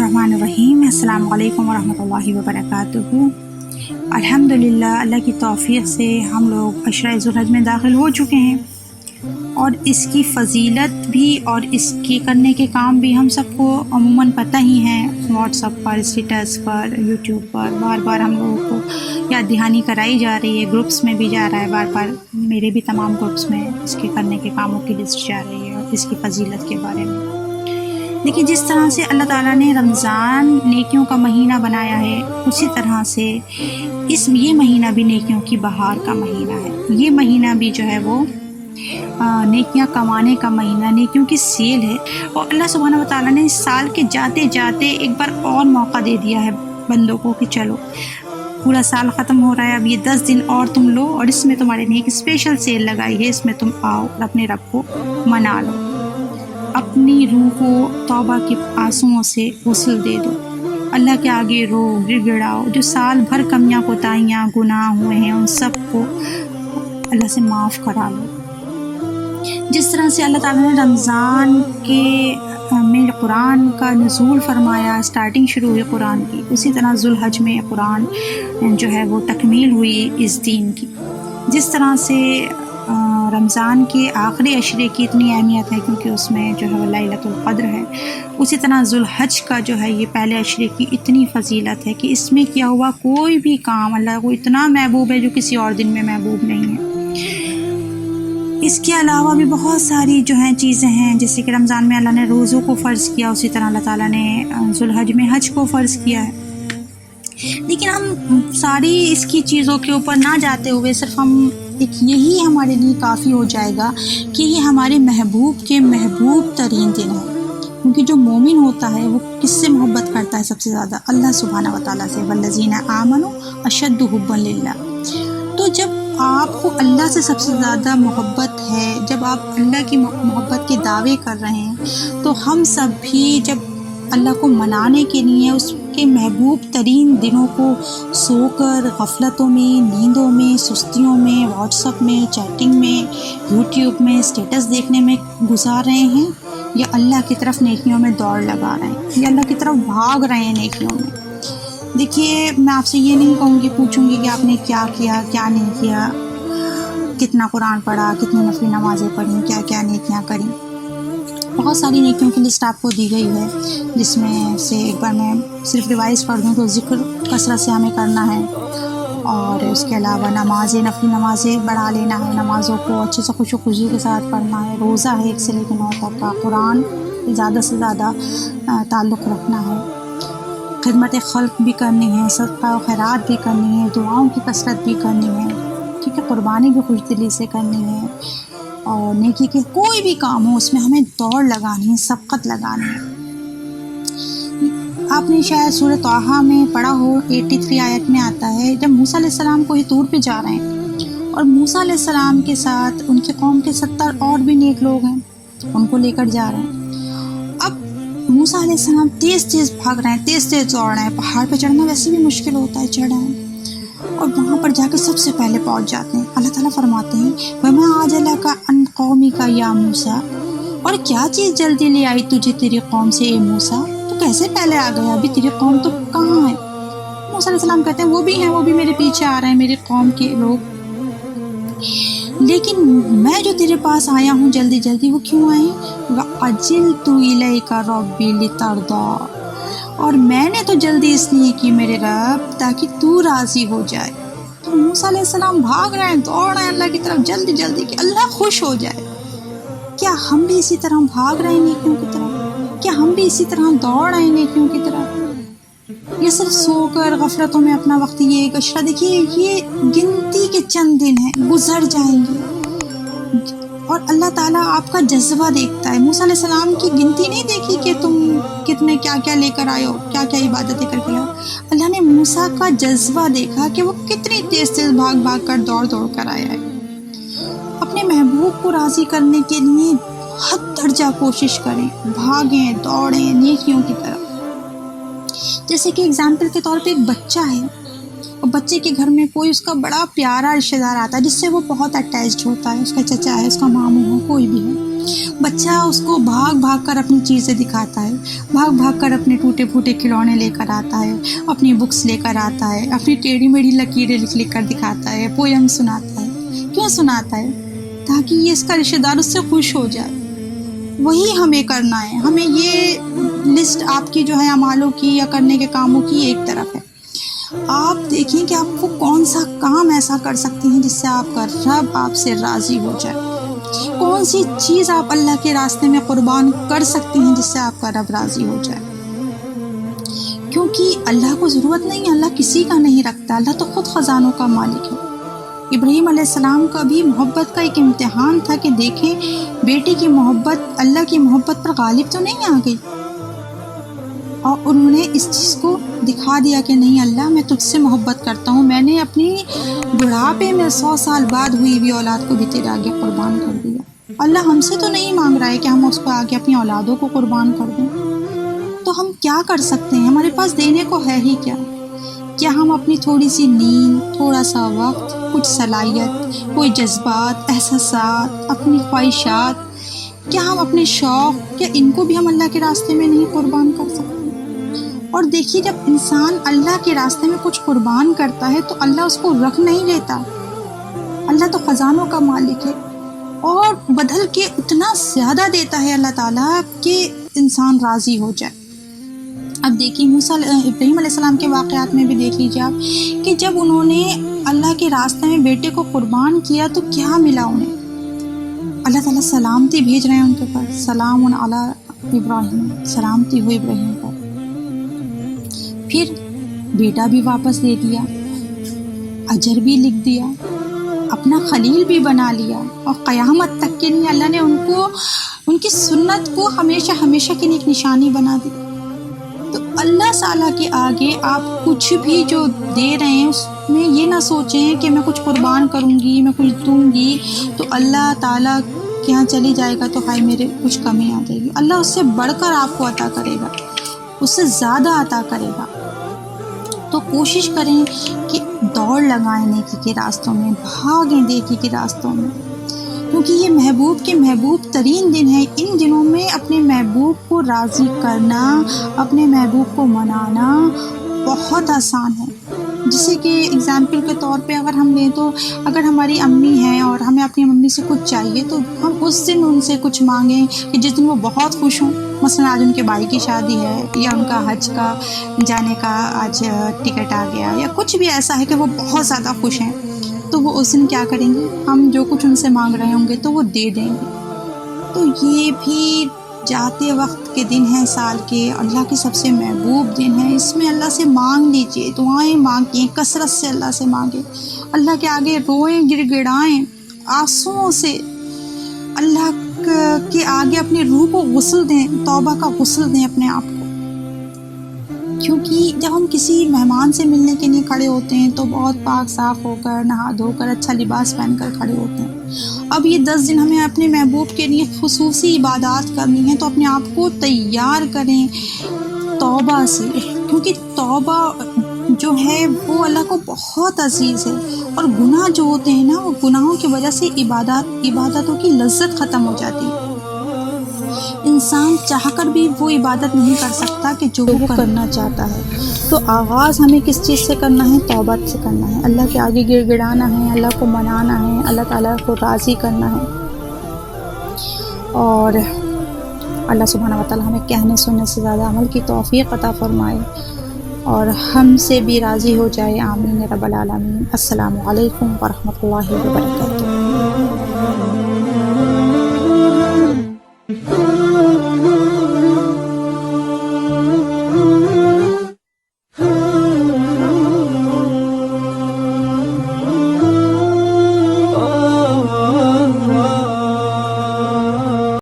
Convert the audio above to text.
बिस्मिल्लाहिर्रहमानिर्रहीम। अस्सलाम वालेकुम वरहमतुल्लाहि वबरकातुहू। अल्हम्दुलिल्लाह, अल्लाह की तौफ़ीक़ से हम लोग अशरा ज़ुल्हज में दाखिल हो चुके हैं और इसकी फ़जीलत भी और इसके करने के काम भी हम सबको अमूमन पता ही हैं। व्हाट्सएप पर, स्टेटस पर, यूट्यूब पर बार बार हम लोगों को याद दहानी कराई जा रही है। ग्रुप्स में भी जा रहा है, बार बार मेरे भी तमाम ग्रुप्स में इसके करने के कामों की लिस्ट जा रही है और इसकी फ़जीलत के बारे में। देखिए, जिस तरह से अल्लाह ताला ने रमज़ान नेकियों का महीना बनाया है, उसी तरह से ये महीना भी नेकियों की बहार का महीना है। ये महीना भी जो है वो नेकियां कमाने का महीना, नेकियों की सेल है। और अल्लाह सुब्हानहू व तआला ने इस साल के जाते जाते एक बार और मौका दे दिया है बंदों को कि चलो पूरा साल ख़त्म हो रहा है, अब ये 10 दिन और तुम लो और इसमें तुम्हारे लिए एक स्पेशल सेल लगाई है। इसमें तुम आओ और अपने रब को मना लो, अपनी रूह को तौबा के आंसुओं से गुस्ल दे दो, अल्लाह के आगे रो गिड़गिड़ाओ। जो साल भर कमियां कोताहियाँ गुनाह हुए हैं उन सब को अल्लाह से माफ़ करा लो। जिस तरह से अल्लाह ताला ने रमज़ान के में कुरान का नुज़ूल फरमाया, स्टार्टिंग शुरू हुई कुरान की, उसी तरह ज़ुल्हज में कुरान जो है वो तकमील हुई इस दीन की। जिस तरह से रमज़ान के आखिरी अशरे की इतनी अहमियत है क्योंकि उसमें जो है लैलतुल क़द्र है, उसी तरह ज़ुल्हज का जो है ये पहले अशरे की इतनी फ़जीलत है कि इसमें किया हुआ कोई भी काम अल्लाह को इतना महबूब है जो किसी और दिन में महबूब नहीं है। इसके अलावा भी बहुत सारी जो हैं चीज़ें हैं, जैसे कि रमज़ान में अल्लाह ने रोज़ों को फ़र्ज़ किया, उसी तरह अल्लाह ताला ने ज़ुल्हज में हज को फ़र्ज़ किया है। लेकिन हम सारी इसकी चीज़ों के ऊपर ना जाते हुए सिर्फ हम एक यही हमारे लिए काफ़ी हो जाएगा कि ये हमारे महबूब के महबूब तरीन दिन है। क्योंकि जो मोमिन होता है वो किससे मोहब्बत करता है सबसे ज़्यादा? अल्लाह सुब्हानहू व तआला से। वल्लज़ीना आमनू अशद्दु हुब्बन लिल्लाह। तो जब आपको अल्लाह से सबसे ज़्यादा मोहब्बत है, जब आप अल्लाह की मोहब्बत के दावे कर रहे हैं, तो हम सब भी जब अल्लाह को मनाने के लिए उसके महबूब तरीन दिनों को सोकर गफलतों में, नींदों में, सुस्तियों में, व्हाट्सएप में, चैटिंग में, यूट्यूब में, स्टेटस देखने में गुजार रहे हैं, या अल्लाह की तरफ नेकियों में दौड़ लगा रहे हैं, या अल्लाह की तरफ भाग रहे हैं नेकियों में। देखिए, मैं आपसे ये नहीं कहूँगी, पूछूँगी कि आपने क्या किया, क्या नहीं किया, कितना कुरान पढ़ा, कितनी नफली नमाज़ें पढ़ी, क्या क्या नेकियां करी। बहुत सारी नेकियों की लिस्ट आपको दी गई है, जिसमें से एक बार मैं सिर्फ रिवाइज़ कर दूँ तो ज़िक्र कसरत से हमें करना है, और उसके अलावा नमाज़ें, नफली नमाज़ें बढ़ा लेना है, नमाज़ों को अच्छे से खुशी के साथ पढ़ना है, रोज़ा है 1 से लेकर 9 तक का, कुरान ज़्यादा से ज़्यादा ताल्लुक़ रखना है, खिदमत खल्क़ भी करनी है, सदक़ा व खैरात भी करनी है, दुआओं की कसरत भी करनी है, ठीक है, कुर्बानी भी खुशदिली से करनी है, और नेकी के कोई भी काम हो उसमें हमें दौड़ लगानी है, सबकत लगानी है। आपने शायद सूरह तौहा में पढ़ा हो, 83 आयत में आता है, जब मूसा अलैहिस्सलाम को तूर पे जा रहे हैं और मूसा अलैहिस्सलाम के साथ उनके कौम के 70 और भी नेक लोग हैं, उनको लेकर जा रहे हैं। मूसा अलैहिस्सलाम तेज़ भाग रहे हैं, तेज़ दौड़ रहे हैं। पहाड़ पे चढ़ना वैसे भी मुश्किल होता है, चढ़ रहे हैं और वहाँ पर जाकर सबसे पहले पहुँच जाते हैं। अल्लाह ताला फरमाते हैं, वमा आजला का अन कौमी का या मूसा, और क्या चीज़ जल्दी ले आई तुझे तेरी कौम से ए मूसा, तो कैसे पहले आ गया, अभी तेरी कौम तो कहाँ है? मूसा अलैहिस्सलाम कहते हैं, वो भी हैं, वो भी मेरे पीछे आ रहे हैं, मेरे कौम के लोग, लेकिन मैं जो तेरे पास आया हूँ जल्दी जल्दी, वो क्यों आए? वअजिल्तु इलैका रब्बी लितर्दा, और मैंने तो जल्दी इसलिए की मेरे रब ताकि तू राज़ी हो जाए। तो मूसा अलैहिस्सलाम भाग रहे हैं, दौड़ रहे हैं अल्लाह की तरफ जल्दी जल्दी कि अल्लाह खुश हो जाए। क्या हम भी इसी तरह भाग रहे हैं नेकियों की तरफ? क्या हम भी इसी तरह दौड़ रहे हैं नेकियों की तरफ? ये सिर्फ सोकर गफलतों में अपना वक्त ये एक अशरा, देखिए ये गिनती के चंद दिन हैं, गुजर जाएंगे, और अल्लाह ताला आपका जज्बा देखता है। मूसा अलैहिस्सलाम की गिनती नहीं देखी कि तुम कितने क्या क्या लेकर आए हो, क्या क्या इबादतें करके लाओ। अल्लाह ने मूसा का जज्बा देखा कि वो कितनी तेज़ भाग भाग कर दौड़ कर आया है। अपने महबूब को राज़ी करने के लिए हद दर्जा कोशिश करें, भागें, दौड़ें नेकियों की तरफ। जैसे कि एग्जाम्पल के तौर पे एक बच्चा है और बच्चे के घर में कोई उसका बड़ा प्यारा रिश्तेदार आता है जिससे वो बहुत अटैच्ड होता है, उसका चचा है, उसका मामू है, कोई भी है, بچہ اس کو بھاگ بھاگ کر اپنی چیزیں دکھاتا ہے، بھاگ بھاگ کر اپنے ٹوٹے پھوٹے کھلونے لے کر آتا ہے، اپنی بکس لے کر آتا ہے، اپنی ٹیڑھی میڑھی لکیریں لکھ کر دکھاتا ہے، پویم سناتا ہے۔ کیوں سناتا ہے؟ تاکہ یہ اس کا رشتہ دار اس سے خوش ہو جائے۔ وہی ہمیں کرنا ہے۔ ہمیں یہ لسٹ آپ کی جو ہے اعمالوں کی یا کرنے کے کاموں کی ایک طرف ہے۔ آپ دیکھیں کہ آپ کو کون سا کام ایسا کر سکتی ہیں جس سے آپ کا رب آپ سے راضی ہو جائے، کون سی چیز آپ اللہ کے راستے میں قربان کر سکتی ہیں جس سے آپ کا رب راضی ہو جائے۔ کیونکہ اللہ کو ضرورت نہیں ہے، اللہ کسی کا نہیں رکھتا، اللہ تو خود خزانوں کا مالک ہے۔ ابراہیم علیہ السلام کا بھی محبت کا ایک امتحان تھا کہ دیکھیں بیٹے کی محبت اللہ کی محبت پر غالب تو نہیں آ گئی، اور انہوں نے اس چیز کو دکھا دیا کہ نہیں اللہ میں تجھ سے محبت کرتا ہوں، میں نے اپنی بڑھاپے میں 100 سال بعد ہوئی ہوئی اولاد کو بھی تیرے آگے قربان کر دیا۔ اللہ ہم سے تو نہیں مانگ رہا ہے کہ ہم اس کو آگے اپنی اولادوں کو قربان کر دیں، تو ہم کیا کر سکتے ہیں؟ ہمارے پاس دینے کو ہے ہی کیا؟ کیا ہم اپنی تھوڑی سی نیند، تھوڑا سا وقت، کچھ صلاحیت، کوئی جذبات، احساسات، اپنی خواہشات، کیا ہم اپنے شوق، کیا ان کو بھی ہم اللہ کے راستے میں نہیں قربان کر سکتے؟ اور دیکھیے جب انسان اللہ کے راستے میں کچھ قربان کرتا ہے تو اللہ اس کو رکھ نہیں لیتا۔ اللہ تو خزانوں کا مالک ہے اور بدل کے اتنا زیادہ دیتا ہے اللہ تعالیٰ کہ انسان راضی ہو جائے۔ اب دیکھیے ابراہیم علیہ السلام کے واقعات میں بھی دیکھ لیجیے آپ کہ جب انہوں نے اللہ کے راستے میں بیٹے کو قربان کیا تو کیا ملا انہیں؟ اللہ تعالیٰ سلامتی بھیج رہے ہیں ان کے اوپر، سلام علی ابراہیم، سلامتی ہوئی ابراہیم پر۔ پھر بیٹا بھی واپس دے دیا، اجر بھی لکھ دیا، اپنا خلیل بھی بنا لیا، اور قیامت تک کے لیے اللہ نے ان کی سنت کو ہمیشہ ہمیشہ کے لیے ایک نشانی بنا دی۔ تو اللہ تعالیٰ کے آگے آپ کچھ بھی جو دے رہے ہیں اس میں یہ نہ سوچیں کہ میں کچھ قربان کروں گی، میں کچھ دوں گی تو اللہ تعالیٰ کے یہاں چلی جائے گا تو ہائے میرے کچھ کمی آ جائے گی۔ اللہ اس سے بڑھ کر آپ کو عطا کرے گا، اس سے زیادہ عطا کرے گا۔ تو کوشش کریں کہ دوڑ لگائیں نیکی کے راستوں میں، بھاگیں نیکی کے راستوں میں، کیونکہ یہ محبوب کے محبوب ترین دن ہے۔ ان دنوں میں اپنے محبوب کو راضی کرنا، اپنے محبوب کو منانا بہت آسان ہے۔ جیسے کہ اگزامپل کے طور پہ اگر ہم لیں تو اگر ہماری امی ہیں اور ہمیں اپنی امی سے کچھ چاہیے تو ہم اس دن ان سے کچھ مانگیں کہ جس دن وہ بہت خوش ہوں، مثلا آج ان کے بھائی کی شادی ہے یا ان کا حج کا جانے کا آج ٹکٹ آ گیا یا کچھ بھی ایسا ہے کہ وہ بہت زیادہ خوش ہیں، تو وہ اس دن کیا کریں گے؟ ہم جو کچھ ان سے مانگ رہے ہوں گے تو وہ دے دیں گے۔ تو یہ بھی جاتے وقت کے دن ہیں سال کے، اللہ کے سب سے محبوب دن ہیں، اس میں اللہ سے مانگ لیجئے، دعائیں مانگیں، کثرت سے اللہ سے مانگیں، اللہ کے آگے روئیں، گڑ گڑائیں آنسوؤں سے، اللہ کے آگے اپنی روح کو غسل دیں، توبہ کا غسل دیں اپنے آپ کو۔ کیونکہ جب ہم کسی مہمان سے ملنے کے لیے کھڑے ہوتے ہیں تو بہت پاک صاف ہو کر، نہا دھو کر، اچھا لباس پہن کر کھڑے ہوتے ہیں۔ اب یہ 10 دن ہمیں اپنے محبوب کے لیے خصوصی عبادات کرنی ہے، تو اپنے آپ کو تیار کریں توبہ سے، کیونکہ توبہ جو ہے وہ اللہ کو بہت عزیز ہے، اور گناہ جو ہوتے ہیں نا، وہ گناہوں کی وجہ سے عبادتوں کی لذت ختم ہو جاتی ہے۔ انسان چاہ کر بھی وہ عبادت نہیں کر سکتا کہ جو وہ کرنا چاہتا ہے۔ تو آغاز ہمیں کس چیز سے کرنا ہے؟ توبہ سے کرنا ہے، اللہ کے آگے گڑ گڑانا ہے، اللہ کو منانا ہے، اللہ تعالیٰ کو راضی کرنا ہے، اور اللہ سبحانہ و تعالیٰ ہمیں کہنے سننے سے زیادہ عمل کی توفیق عطا فرمائے اور ہم سے بھی راضی ہو جائے، آمین رب العالمین۔ السلام علیکم ورحمۃ اللہ وبرکاتہ۔